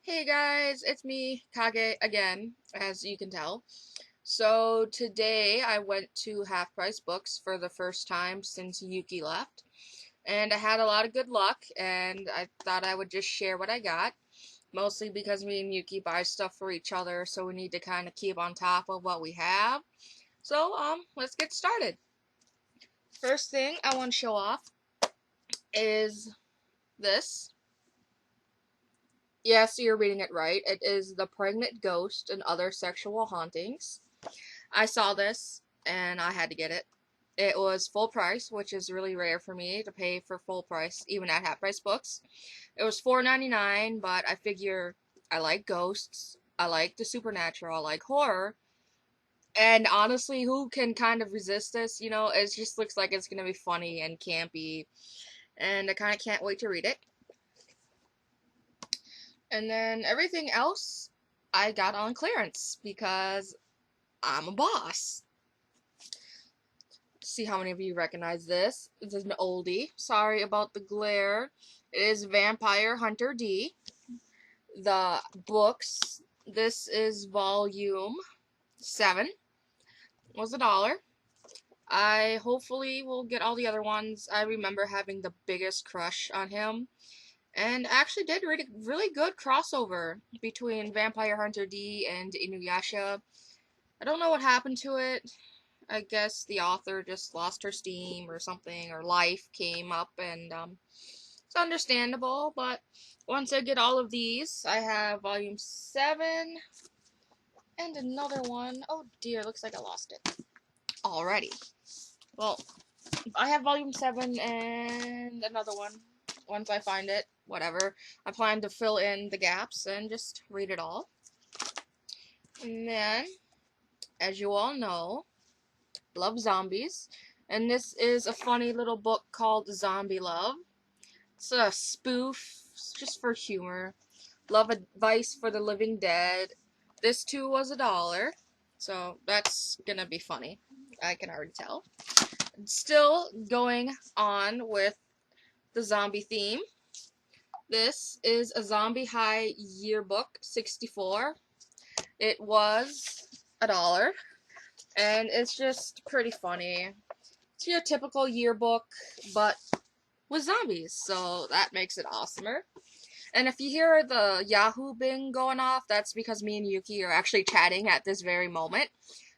Hey guys, it's me, Kage, again, as you can tell. So today I went to Half Price Books for the first time since Yuki left, and I had a lot of good luck, and I thought I would just share what I got, mostly because me and Yuki buy stuff for each other, so we need to kind of keep on top of what we have. So, let's get started. First thing I want to show off is this. Yes, you're reading it right. It is The Pregnant Ghost and Other Sexual Hauntings. I saw this and I had to get it. It was full price, which is really rare for me to pay for full price, even at half price books. It was $4.99, but I figure I like ghosts, I like the supernatural, I like horror, and honestly, who can kind of resist this? You know, it just looks like it's gonna be funny and campy, and I kind of can't wait to read it. And then everything else I got on clearance because I'm a boss. See how many of you recognize this. This is an oldie. Sorry about the glare. It is Vampire Hunter D. The books. This is volume 7. Was $1. I hopefully will get all the other ones. I remember having the biggest crush on him. And actually did read a really good crossover between Vampire Hunter D and Inuyasha. I don't know what happened to it. I guess the author just lost her steam or something, or life came up, and it's understandable. But once I get all of these, I have volume 7 and another one. Oh dear, looks like I lost it already. Well, I have volume 7 and another one. Once I find it, whatever. I plan to fill in the gaps and just read it all. And then, as you all know, love zombies, and this is a funny little book called Zombie Love. It's a spoof, just for humor. Love advice for the living dead. This too was $1, so that's gonna be funny. I can already tell. Still going on with the zombie theme. This is a Zombie High Yearbook 64. It was $1. And it's just pretty funny. It's your typical yearbook, but with zombies, so that makes it awesomer. And if you hear the Yahoo Bing going off, that's because me and Yuki are actually chatting at this very moment.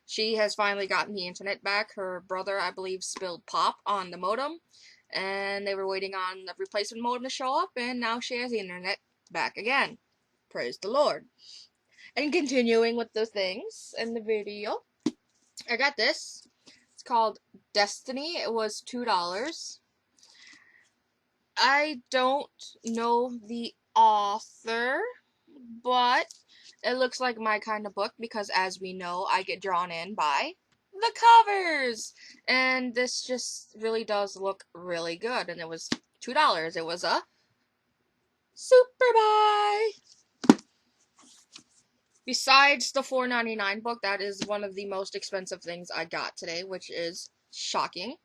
She has finally gotten the internet back. Her brother, I believe, spilled pop on the modem, and they were waiting on the replacement modem to show up, and now she has the internet back again. Praise the Lord. And continuing with the things in the video, I got this. It's called Destiny. It was $2. I don't know the author, but it looks like my kind of book because, as we know, I get drawn in by the covers. And this just really does look really good. And it was $2. It was a super buy. Besides the $4.99 book, that is one of the most expensive things I got today, which is shocking.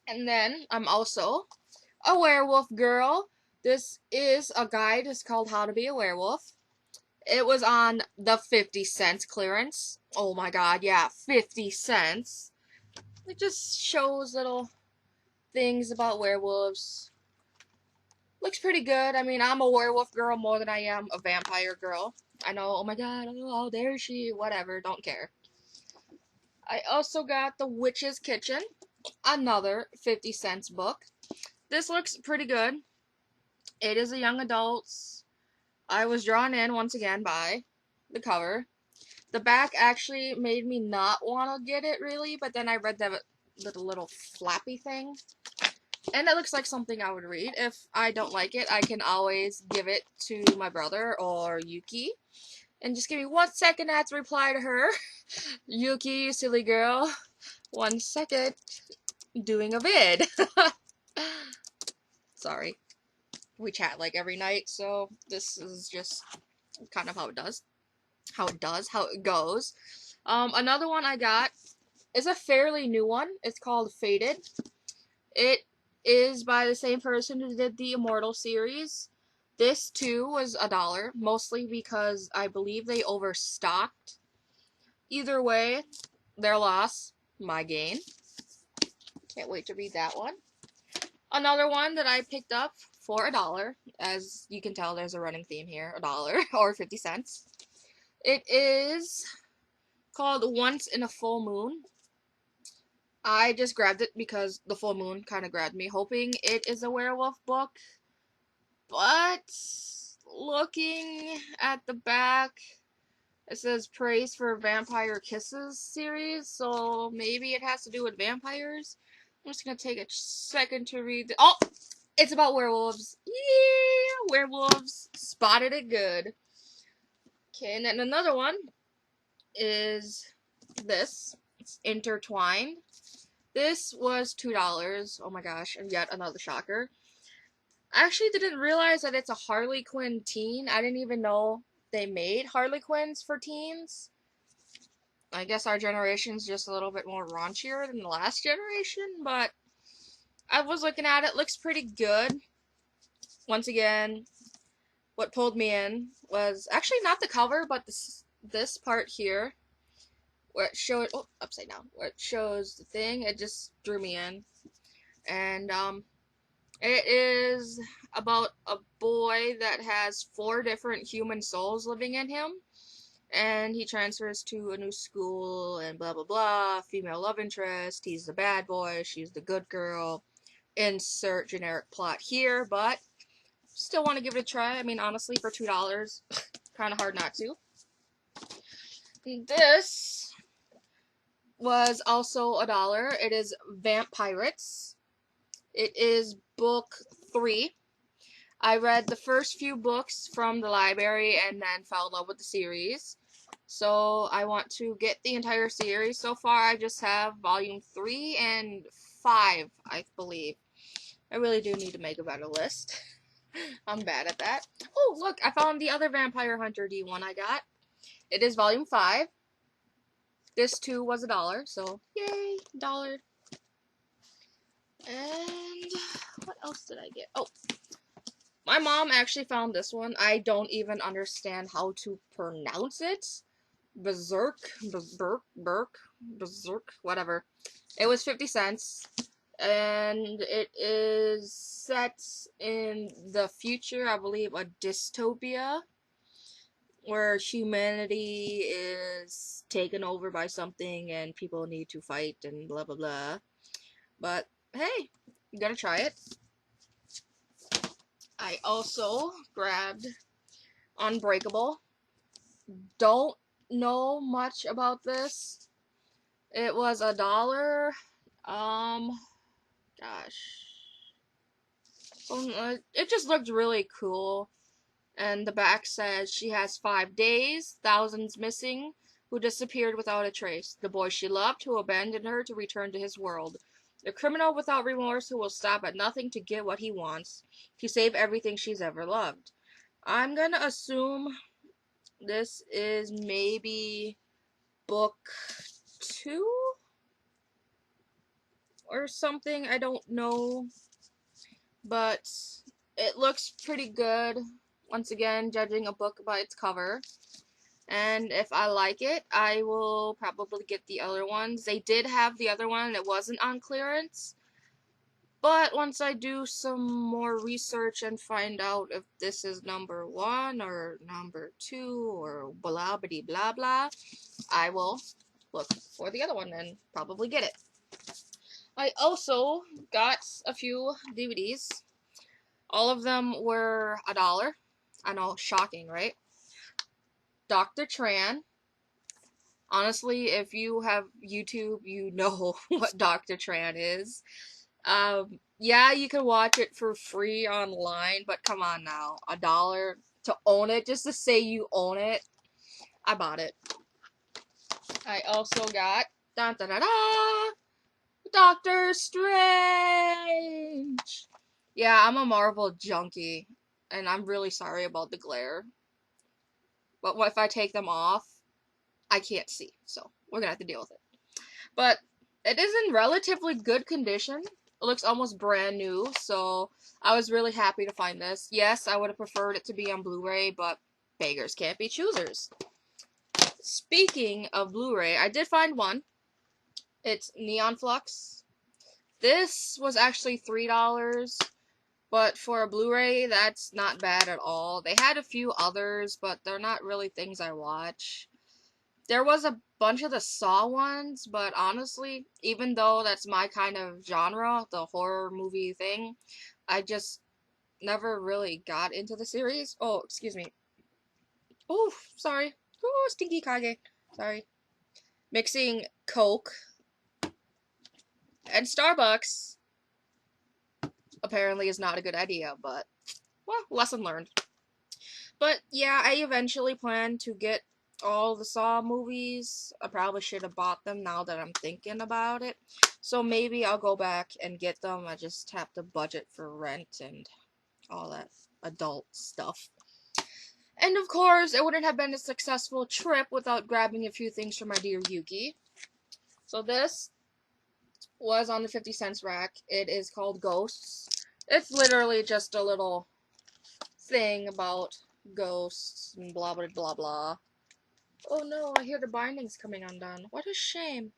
And then I'm also a werewolf girl. This is a guide. It's called How to Be a Werewolf. It was on the 50 cents clearance. Oh my god, yeah, 50 cents. It just shows little things about werewolves. Looks pretty good. I mean, I'm a werewolf girl more than I am a vampire girl. I know, oh my god, oh, there she, whatever, don't care. I also got The Witch's Kitchen, another 50 cents book. This looks pretty good. It is a young adult's. I was drawn in once again by the cover. The back actually made me not want to get it really, but then I read the little flappy thing, and it looks like something I would read. If I don't like it, I can always give it to my brother or Yuki. And just give me 1 second, I have to reply to her. Yuki, you silly girl. 1 second. Doing a vid. Sorry. We chat like every night, so this is just kind of how it does. How it goes. Another one I got is a fairly new one. It's called Faded. It is by the same person who did the Immortal series. This too was $1, mostly because I believe they overstocked. Either way, their loss, my gain. Can't wait to read that one. Another one that I picked up for $1. As you can tell, there's a running theme here. $1 or 50 cents. It is called Once in a Full Moon. I just grabbed it because the full moon kind of grabbed me, hoping it is a werewolf book. But looking at the back, it says praise for Vampire Kisses series, so maybe it has to do with vampires. I'm just gonna take a second to read. Oh, it's about werewolves. Yeah, werewolves. Spotted it good. Okay, and then another one is this. It's Intertwined. This was $2. Oh my gosh, and yet another shocker. I actually didn't realize that it's a Harley Quinn teen. I didn't even know they made Harley Quinns for teens. I guess our generation's just a little bit more raunchier than the last generation, but I was looking at it, looks pretty good. Once again, what pulled me in was actually not the cover, but this part here, where it showed, oh, upside down, where it shows the thing. It just drew me in. And it is about a boy that has 4 different human souls living in him, and he transfers to a new school and blah blah blah. Female love interest, he's the bad boy, she's the good girl. Insert generic plot here, but still want to give it a try. I mean, honestly, for $2, kind of hard not to. This was also $1. It is Vampirates. It is book 3. I read the first few books from the library and then fell in love with the series. So I want to get the entire series. So far I just have volume 3 and 5, I believe. I really do need to make a better list. I'm bad at that. Oh, look, I found the other Vampire Hunter D one I got. It is volume 5. This too was $1, so yay, $1. And what else did I get? Oh, my mom actually found this one. I don't even understand how to pronounce it. Berserk, Berserk, whatever. It was 50 cents. And it is set in the future, I believe, a dystopia, where humanity is taken over by something and people need to fight and blah blah blah. But hey, you gotta try it. I also grabbed Unbreakable. Don't know much about this. It was $1. Gosh. It just looked really cool. And the back says she has 5 days, thousands missing, who disappeared without a trace. The boy she loved, who abandoned her to return to his world. The criminal without remorse who will stop at nothing to get what he wants, to save everything she's ever loved. I'm gonna assume this is maybe book 2? Or something, I don't know. But it looks pretty good. Once again, judging a book by its cover. And if I like it, I will probably get the other ones. They did have the other one, it wasn't on clearance. But once I do some more research and find out if this is number 1 or number 2 or blah blah blah blah, I will look for the other one and probably get it. I also got a few DVDs. All of them were $1. I know, shocking, right? Dr. Tran. Honestly, if you have YouTube, you know what Dr. Tran is. Yeah, you can watch it for free online, but come on now. $1 to own it, just to say you own it. I bought it. I also got da da da da Doctor Strange. Yeah, I'm a Marvel junkie, and I'm really sorry about the glare. But what if I take them off? I can't see, so we're gonna have to deal with it. But it is in relatively good condition. It looks almost brand new, so I was really happy to find this. Yes, I would have preferred it to be on Blu-ray, but beggars can't be choosers. Speaking of Blu-ray, I did find one. It's Neon Flux. This was actually $3, but for a Blu-ray, that's not bad at all. They had a few others, but they're not really things I watch. There was a bunch of the Saw ones, but honestly, even though that's my kind of genre, the horror movie thing, I just never really got into the series. Oh, excuse me. Oh, sorry. Oh, stinky Kage. Sorry. Mixing Coke and Starbucks apparently is not a good idea, but, well, lesson learned. But yeah, I eventually plan to get all the Saw movies. I probably should have bought them now that I'm thinking about it. So maybe I'll go back and get them. I just have to budget for rent and all that adult stuff. And of course, it wouldn't have been a successful trip without grabbing a few things for my dear Yuki. So this was on the 50 cents rack. It is called Ghosts. It's literally just a little thing about ghosts and blah blah blah blah. Oh no, I hear the binding's coming undone. What a shame.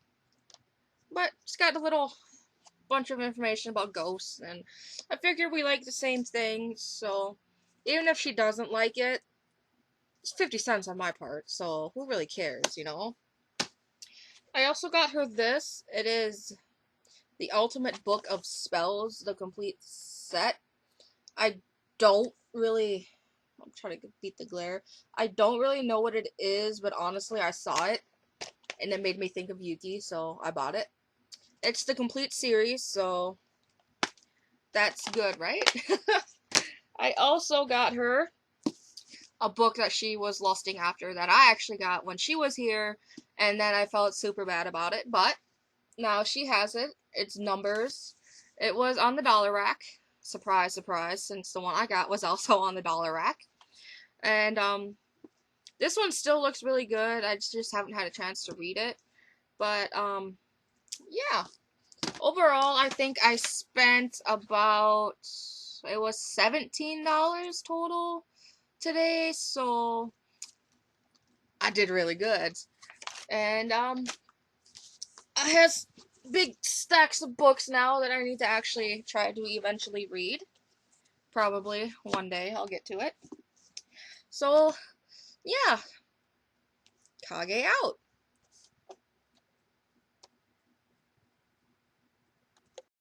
But it's got a little bunch of information about ghosts, and I figure we like the same thing, so even if she doesn't like it, it's 50 cents on my part, so who really cares, you know? I also got her this. It is the Ultimate Book of Spells, the complete set. I don't really... I'm trying to beat the glare. I don't really know what it is, but honestly, I saw it, and it made me think of Yuki, so I bought it. It's the complete series, so that's good, right? I also got her a book that she was lusting after that I actually got when she was here, and then I felt super bad about it, but now she has it. It's Numbers. It was on the dollar rack. Surprise, surprise, since the one I got was also on the dollar rack. And, this one still looks really good. I just haven't had a chance to read it. But, yeah. Overall, I think I spent about, it was $17 total today, so I did really good. And, I have big stacks of books now that I need to actually try to eventually read. Probably one day I'll get to it. So, yeah. Kage out.